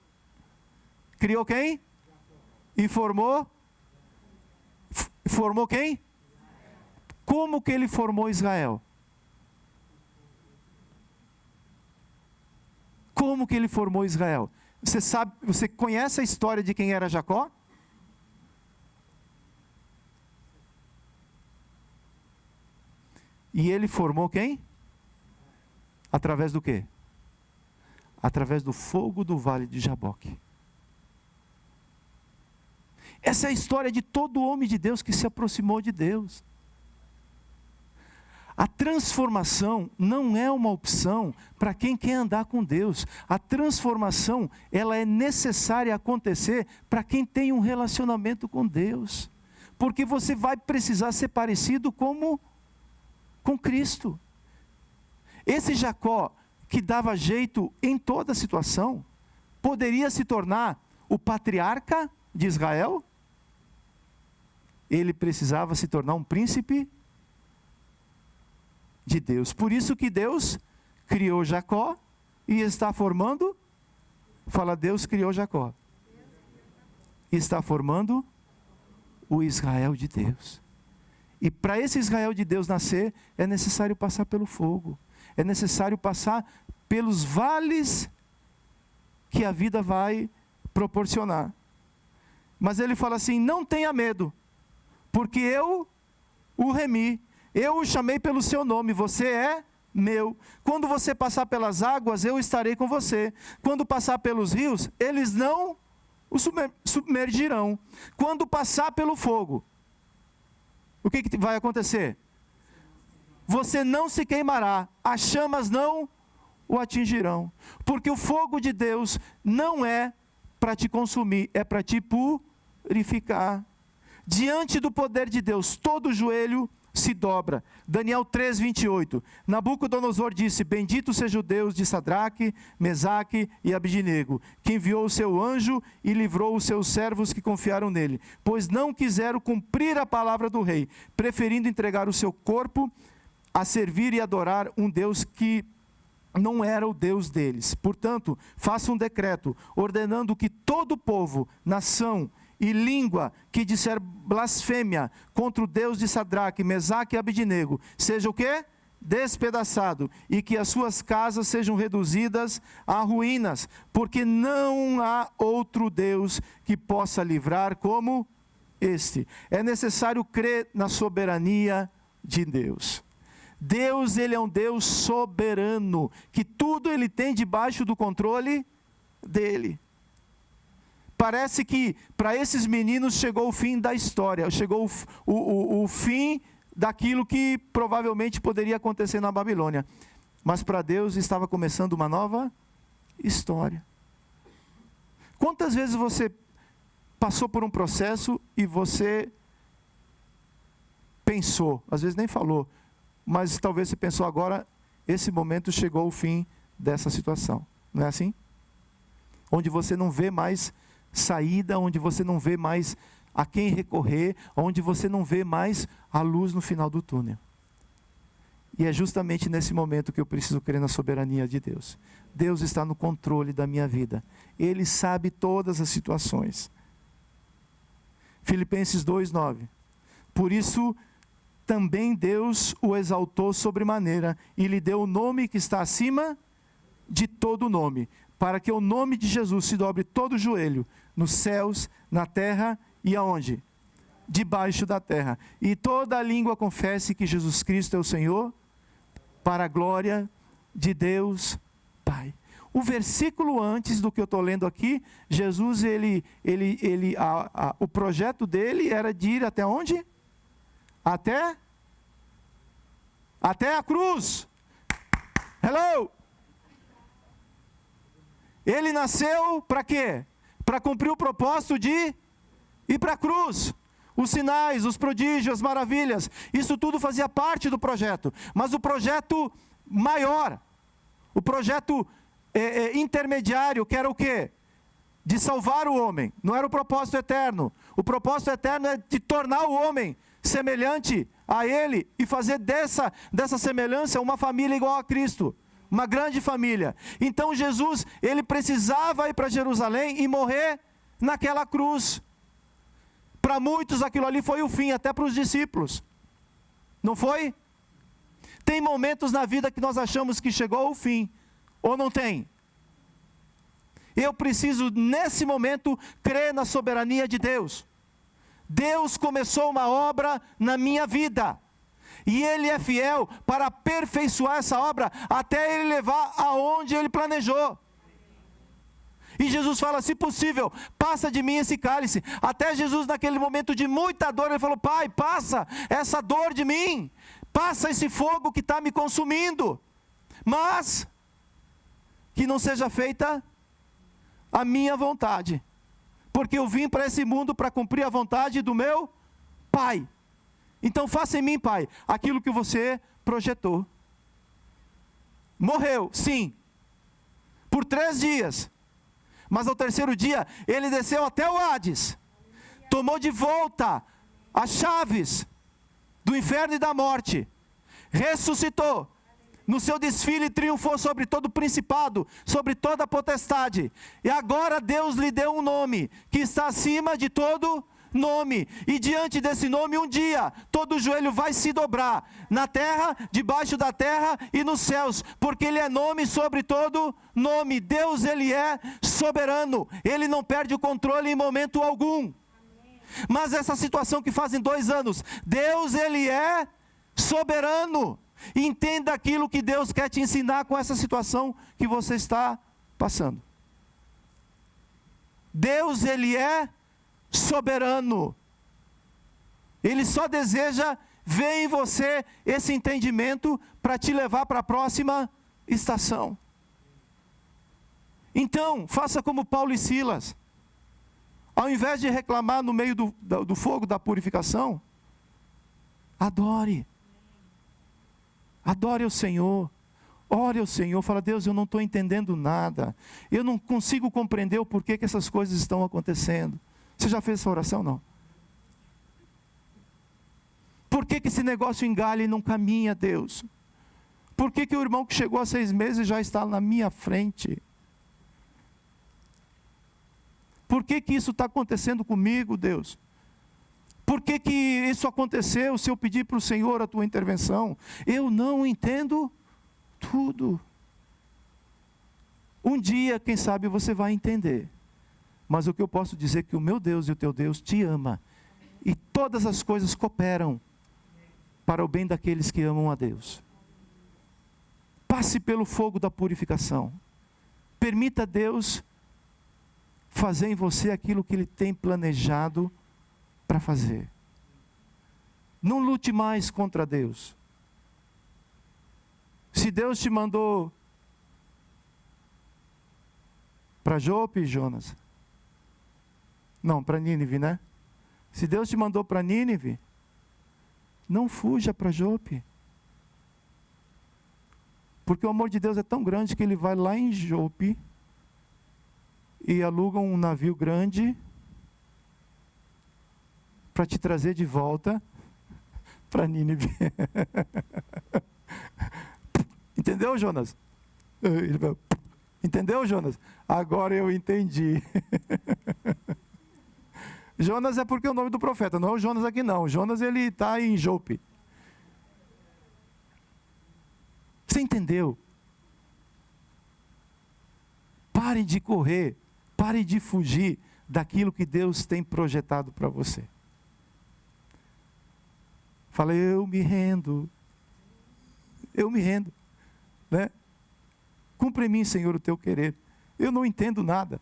Criou quem? E formou quem? Como que ele formou Israel? Como que ele formou Israel? Você conhece a história de quem era Jacó? E ele formou quem? Através do quê? Através do fogo do vale de Jaboque. Essa é a história de todo homem de Deus que se aproximou de Deus. A transformação não é uma opção para quem quer andar com Deus. A transformação, ela é necessária acontecer para quem tem um relacionamento com Deus. Porque você vai precisar ser parecido com Cristo. Esse Jacó, que dava jeito em toda situação, poderia se tornar o patriarca de Israel? Ele precisava se tornar um príncipe de Deus. Por isso que Deus criou Jacó e está formando, fala, Deus criou Jacó. E está formando o Israel de Deus. E para esse Israel de Deus nascer, é necessário passar pelo fogo. É necessário passar pelos vales que a vida vai proporcionar. Mas ele fala assim, não tenha medo, porque eu o remi. Eu o chamei pelo seu nome, você é meu. Quando você passar pelas águas, eu estarei com você. Quando passar pelos rios, eles não o submergirão. Quando passar pelo fogo, o que vai acontecer? Você não se queimará, as chamas não o atingirão. Porque o fogo de Deus não é para te consumir, é para te purificar. Diante do poder de Deus, todo joelho se dobra. Daniel 3:28. Nabucodonosor disse, bendito seja o Deus de Sadraque, Mesaque e Abidnego, que enviou o seu anjo e livrou os seus servos que confiaram nele, pois não quiseram cumprir a palavra do rei, preferindo entregar o seu corpo a servir e adorar um Deus que não era o Deus deles. Portanto, faça um decreto, ordenando que todo povo, nação e língua que disser blasfêmia contra o Deus de Sadraque, Mesaque e Abidnego, seja o quê? Despedaçado, e que as suas casas sejam reduzidas a ruínas, porque não há outro Deus que possa livrar como este. É necessário crer na soberania de Deus. Deus, ele é um Deus soberano, que tudo ele tem debaixo do controle dele. Parece que para esses meninos chegou o fim da história, chegou o fim daquilo que provavelmente poderia acontecer na Babilônia. Mas para Deus estava começando uma nova história. Quantas vezes você passou por um processo e você pensou, às vezes nem falou, mas talvez você pensou agora, esse momento chegou o fim dessa situação. Não é assim? Onde você não vê mais saída, onde você não vê mais a quem recorrer, onde você não vê mais a luz no final do túnel. E é justamente nesse momento que eu preciso crer na soberania de Deus. Deus está no controle da minha vida. Ele sabe todas as situações. Filipenses 2:9. Por isso também Deus o exaltou sobremaneira e lhe deu o nome que está acima de todo nome, para que o nome de Jesus se dobre todo o joelho, nos céus, na terra e aonde? Debaixo da terra. E toda a língua confesse que Jesus Cristo é o Senhor, para a glória de Deus Pai. O versículo antes do que eu estou lendo aqui, Jesus, o projeto dele era de ir até onde? Até a cruz. Hello! Ele nasceu para quê? Para cumprir o propósito de ir para a cruz. Os sinais, os prodígios, as maravilhas, isso tudo fazia parte do projeto. Mas o projeto maior, o projeto intermediário, que era o quê? De salvar o homem. Não era o propósito eterno. O propósito eterno é de tornar o homem semelhante a ele e fazer dessa semelhança uma família igual a Cristo. Uma grande família. Então Jesus, ele precisava ir para Jerusalém e morrer naquela cruz. Para muitos aquilo ali foi o fim, até para os discípulos. Não foi? Tem momentos na vida que nós achamos que chegou o fim, ou não tem? Eu preciso nesse momento crer na soberania de Deus. Deus começou uma obra na minha vida. E Ele é fiel para aperfeiçoar essa obra até Ele levar aonde Ele planejou. E Jesus fala, se possível, passa de mim esse cálice. Até Jesus, naquele momento de muita dor, Ele falou, Pai, passa essa dor de mim. Passa esse fogo que está me consumindo. Mas, que não seja feita a minha vontade. Porque eu vim para esse mundo para cumprir a vontade do meu Pai. Então faça em mim, Pai, aquilo que você projetou. Morreu, sim. Por 3 dias. Mas ao terceiro dia, ele desceu até o Hades, tomou de volta as chaves do inferno e da morte, ressuscitou, no seu desfile triunfou sobre todo principado, sobre toda potestade, e agora Deus lhe deu um nome, que está acima de todo nome, e diante desse nome um dia, todo joelho vai se dobrar, na terra, debaixo da terra e nos céus, porque Ele é nome sobre todo nome. Deus, Ele é soberano, Ele não perde o controle em momento algum. Mas essa situação que fazem 2 anos, Deus, Ele é soberano. Entenda aquilo que Deus quer te ensinar com essa situação que você está passando. Deus, Ele é soberano. Ele só deseja ver em você esse entendimento para te levar para a próxima estação. Então, faça como Paulo e Silas. Ao invés de reclamar no meio do fogo da purificação, adore. Adore o Senhor. Ore ao Senhor, fala, Deus, eu não estou entendendo nada. Eu não consigo compreender o porquê que essas coisas estão acontecendo. Você já fez essa oração? Não. Por que esse negócio engalha e não caminha, Deus? Por que o irmão que chegou há 6 meses já está na minha frente? Por que isso está acontecendo comigo, Deus? Por que isso aconteceu se eu pedir para o Senhor a tua intervenção? Eu não entendo tudo. Um dia, quem sabe, você vai entender. Mas o que eu posso dizer é que o meu Deus e o teu Deus te ama. E todas as coisas cooperam para o bem daqueles que amam a Deus. Passe pelo fogo da purificação. Permita Deus fazer em você aquilo que Ele tem planejado para fazer. Não lute mais contra Deus. Se Deus te mandou para Jope, Jonas. Não, para Nínive, né? Se Deus te mandou para Nínive, não fuja para Jope. Porque o amor de Deus é tão grande que Ele vai lá em Jope e aluga um navio grande para te trazer de volta para Nínive. Entendeu, Jonas? Entendeu, Jonas? Agora eu entendi. Jonas é porque é o nome do profeta, não é o Jonas aqui não. O Jonas, ele está em Jope. Você entendeu? Pare de correr, pare de fugir daquilo que Deus tem projetado para você. Fala, eu me rendo, né? Cumpre em mim, Senhor, o teu querer. Eu não entendo nada,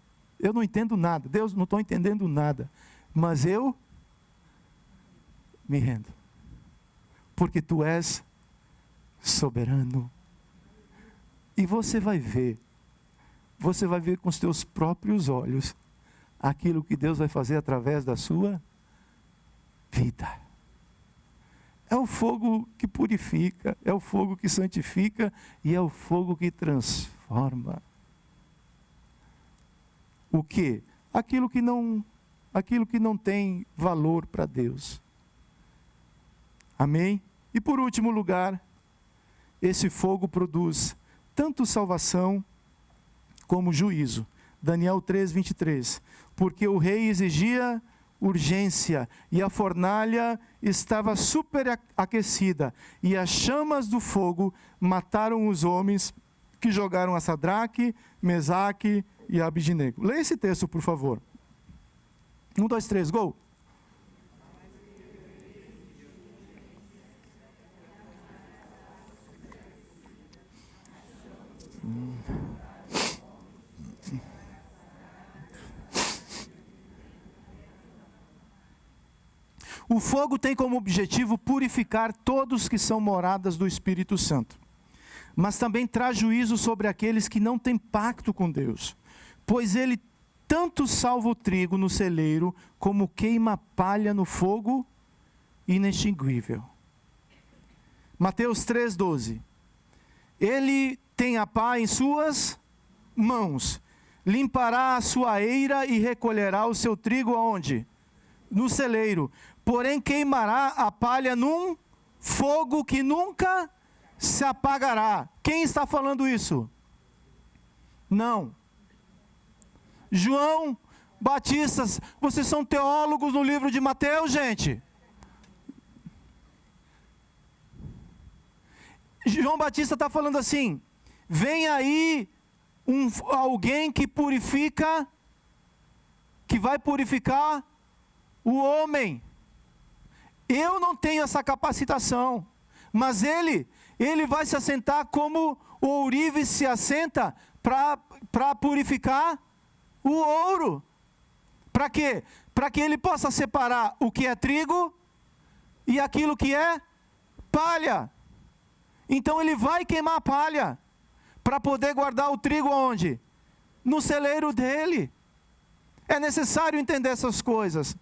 Deus, não estou entendendo nada, mas eu me rendo, porque tu és soberano. E você vai ver com os teus próprios olhos, aquilo que Deus vai fazer através da sua vida. É o fogo que purifica, é o fogo que santifica e é o fogo que transforma. O quê? Aquilo que não tem valor para Deus. Amém? E por último lugar, esse fogo produz tanto salvação como juízo. Daniel 3:23. Porque o rei exigia urgência, e a fornalha estava superaquecida, e as chamas do fogo mataram os homens que jogaram a Sadraque, Mesaque e Abidnego. Leia esse texto, por favor. 1, 2, 3, gol. O fogo tem como objetivo purificar todos que são moradas do Espírito Santo, mas também traz juízo sobre aqueles que não têm pacto com Deus, pois ele tanto salva o trigo no celeiro, como queima a palha no fogo inextinguível. Mateus 3,12. Ele tem a pá em suas mãos, limpará a sua eira e recolherá o seu trigo aonde? No celeiro. Porém queimará a palha num fogo que nunca se apagará. Quem está falando isso? Não. João Batista. Vocês são teólogos no livro de Mateus, gente? João Batista está falando assim: vem aí alguém que purifica, que vai purificar o homem. Eu não tenho essa capacitação, mas ele vai se assentar como o ourive se assenta para purificar o ouro. Para quê? Para que ele possa separar o que é trigo e aquilo que é palha. Então ele vai queimar a palha para poder guardar o trigo onde? No celeiro dele. É necessário entender essas coisas.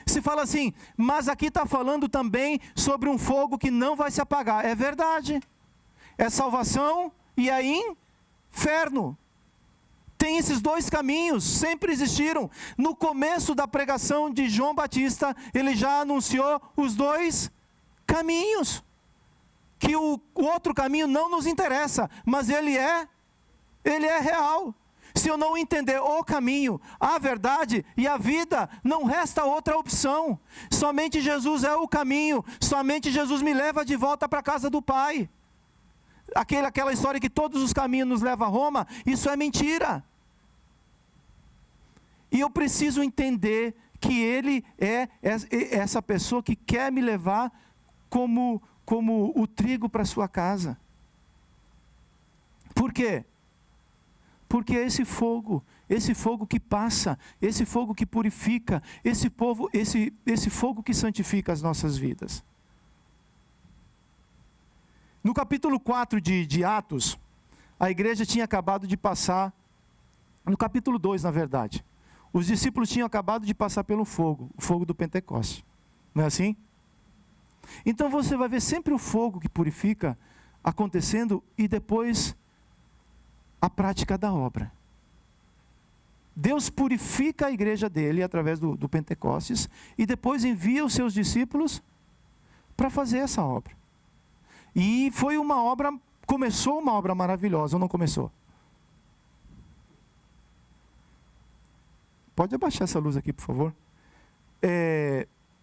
Se fala assim, mas aqui está falando também sobre um fogo que não vai se apagar. É verdade. É salvação e é inferno. Tem esses dois caminhos, sempre existiram. No começo da pregação de João Batista, ele já anunciou os dois caminhos. Que o outro caminho não nos interessa, mas ele é real. Se eu não entender o caminho, a verdade e a vida, não resta outra opção. Somente Jesus é o caminho, somente Jesus me leva de volta para a casa do Pai. Aquela história que todos os caminhos nos levam a Roma, isso é mentira. E eu preciso entender que Ele é essa pessoa que quer me levar como o trigo para a sua casa. Por quê? Porque esse fogo que passa, esse fogo que purifica, esse fogo que santifica as nossas vidas. No capítulo 4 de Atos, a igreja tinha acabado de passar, no capítulo 2 na verdade, os discípulos tinham acabado de passar pelo fogo, o fogo do Pentecoste. Não é assim? Então você vai ver sempre o fogo que purifica acontecendo e depois a prática da obra. Deus purifica a igreja dele através do Pentecostes e depois envia os seus discípulos para fazer essa obra. E foi uma obra, começou uma obra maravilhosa, ou não começou? Pode abaixar essa luz aqui, por favor.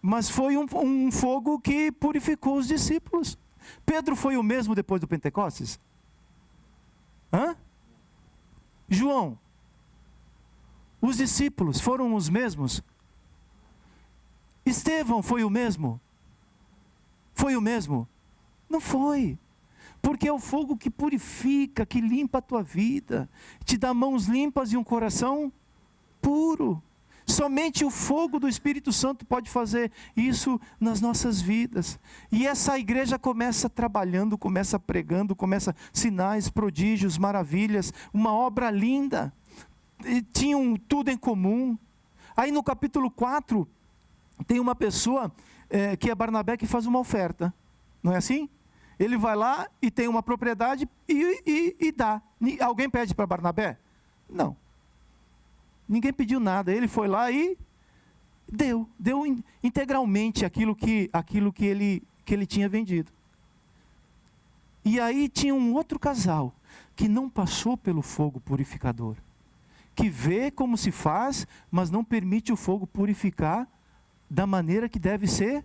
Mas foi um fogo que purificou os discípulos. Pedro foi o mesmo depois do Pentecostes? Hã? João, os discípulos foram os mesmos? Estevão foi o mesmo? Foi o mesmo? Não foi. Porque é o fogo que purifica, que limpa a tua vida, te dá mãos limpas e um coração puro. Somente o fogo do Espírito Santo pode fazer isso nas nossas vidas. E essa igreja começa trabalhando, começa pregando, começa sinais, prodígios, maravilhas, uma obra linda. E tinham tudo em comum. Aí no capítulo 4, tem uma pessoa que é Barnabé, que faz uma oferta. Não é assim? Ele vai lá e tem uma propriedade e dá. Alguém pede para Barnabé? Não. Ninguém pediu nada, ele foi lá e deu integralmente aquilo que ele tinha vendido. E aí tinha um outro casal, que não passou pelo fogo purificador, que vê como se faz, mas não permite o fogo purificar da maneira que deve ser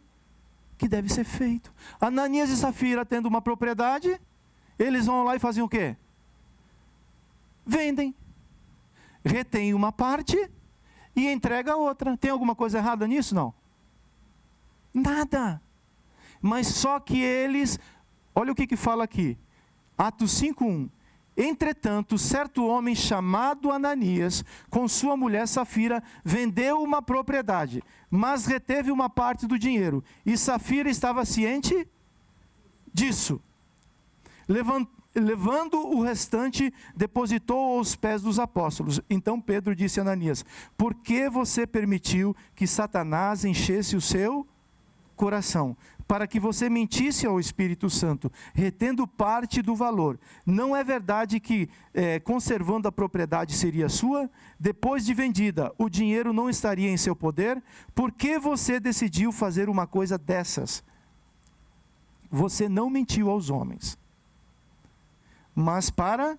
feito. Ananias e Safira tendo uma propriedade, eles vão lá e fazem o quê? Vendem. Retém uma parte e entrega a outra. Tem alguma coisa errada nisso? Não. Nada. Mas só que eles, olha o que fala aqui. Atos 5:1. Entretanto, certo homem chamado Ananias, com sua mulher Safira, vendeu uma propriedade, mas reteve uma parte do dinheiro. E Safira estava ciente disso. Levando o restante, depositou aos pés dos apóstolos. Então Pedro disse a Ananias: por que você permitiu que Satanás enchesse o seu coração, para que você mentisse ao Espírito Santo, retendo parte do valor? Não é verdade que, conservando a propriedade, seria sua? Depois de vendida, o dinheiro não estaria em seu poder? Por que você decidiu fazer uma coisa dessas? Você não mentiu aos homens, mas para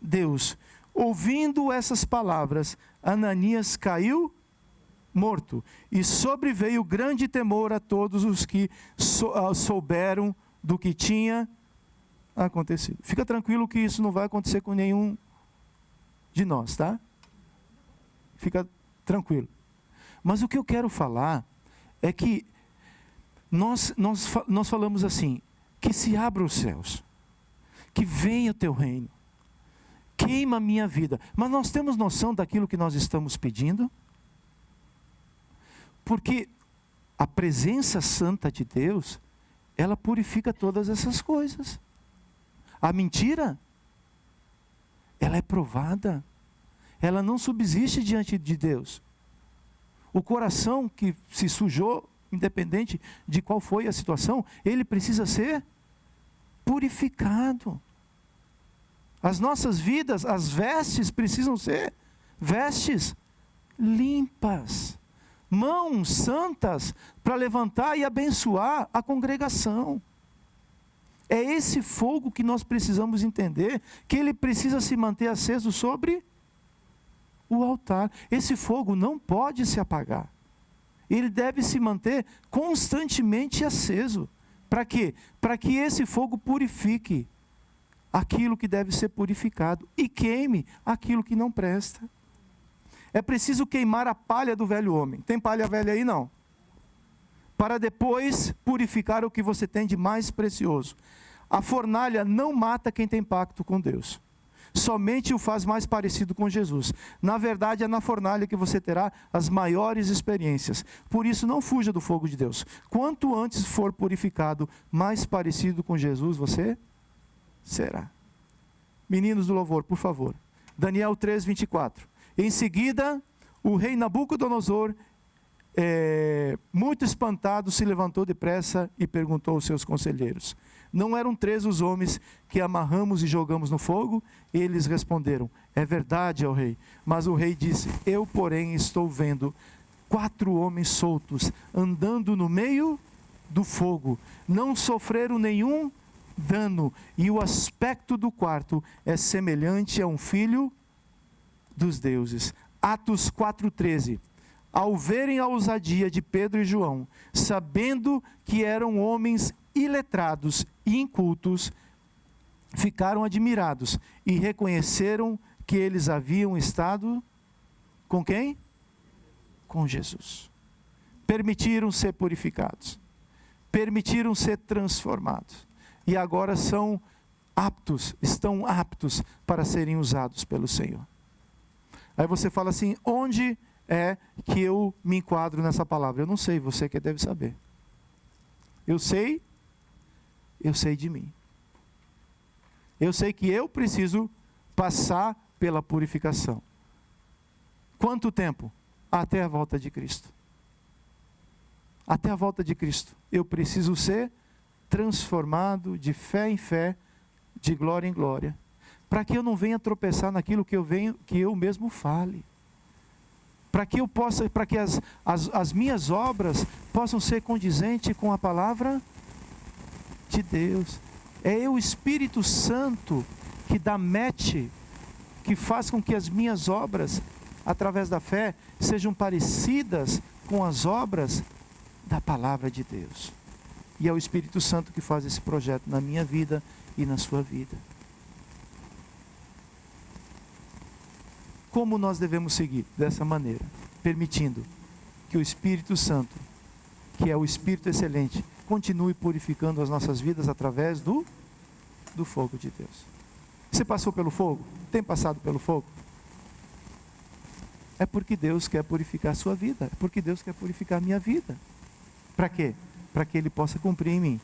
Deus. Ouvindo essas palavras, Ananias caiu morto, e sobreveio grande temor a todos os que souberam do que tinha acontecido. Fica tranquilo que isso não vai acontecer com nenhum de nós, tá? Fica tranquilo. Mas o que eu quero falar é que nós falamos assim: que se abram os céus, que venha o teu reino, queima a minha vida. Mas nós temos noção daquilo que nós estamos pedindo? Porque a presença santa de Deus, ela purifica todas essas coisas. A mentira, ela é provada, ela não subsiste diante de Deus. O coração que se sujou, independente de qual foi a situação, ele precisa ser purificado. As nossas vidas, as vestes precisam ser vestes limpas, mãos santas para levantar e abençoar a congregação. É esse fogo que nós precisamos entender, que ele precisa se manter aceso sobre o altar. Esse fogo não pode se apagar. Ele deve se manter constantemente aceso. Para quê? Para que esse fogo purifique aquilo que deve ser purificado e queime aquilo que não presta. É preciso queimar a palha do velho homem. Tem palha velha aí? Não. Para depois purificar o que você tem de mais precioso. A fornalha não mata quem tem pacto com Deus. Somente o faz mais parecido com Jesus. Na verdade, é na fornalha que você terá as maiores experiências. Por isso, não fuja do fogo de Deus. Quanto antes for purificado, mais parecido com Jesus você será. Meninos do louvor, por favor. Daniel 3, 24. Em seguida, o rei Nabucodonosor, muito espantado, se levantou depressa e perguntou aos seus conselheiros: não eram 3 os homens que amarramos e jogamos no fogo? Eles responderam: é verdade, ó rei. Mas o rei disse: eu, porém, estou vendo 4 homens soltos, andando no meio do fogo. Não sofreram nenhum dano, e o aspecto do quarto é semelhante a um filho dos deuses. Atos 4,13. Ao verem a ousadia de Pedro e João, sabendo que eram homens iletrados e incultos, ficaram admirados e reconheceram que eles haviam estado com quem? Com Jesus. Permitiram ser purificados, permitiram ser transformados, e agora estão aptos para serem usados pelo Senhor. Aí você fala assim: onde é que eu me enquadro nessa palavra? Eu não sei, você que deve saber. Eu sei de mim. Eu sei que eu preciso passar pela purificação. Quanto tempo? Até a volta de Cristo. Até a volta de Cristo. Eu preciso ser transformado de fé em fé, de glória em glória, para que eu não venha tropeçar naquilo que eu mesmo fale. Para que as minhas obras possam ser condizentes com a palavra de Deus. É o Espírito Santo que dá match, que faz com que as minhas obras, através da fé, sejam parecidas com as obras da palavra de Deus. E é o Espírito Santo que faz esse projeto na minha vida e na sua vida. Como nós devemos seguir? Dessa maneira, permitindo que o Espírito Santo, que é o Espírito excelente, continue purificando as nossas vidas através do fogo de Deus. Você passou pelo fogo? Tem passado pelo fogo? É porque Deus quer purificar a sua vida. É porque Deus quer purificar a minha vida. Para quê? Para que Ele possa cumprir em mim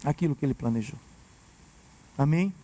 aquilo que Ele planejou. Amém?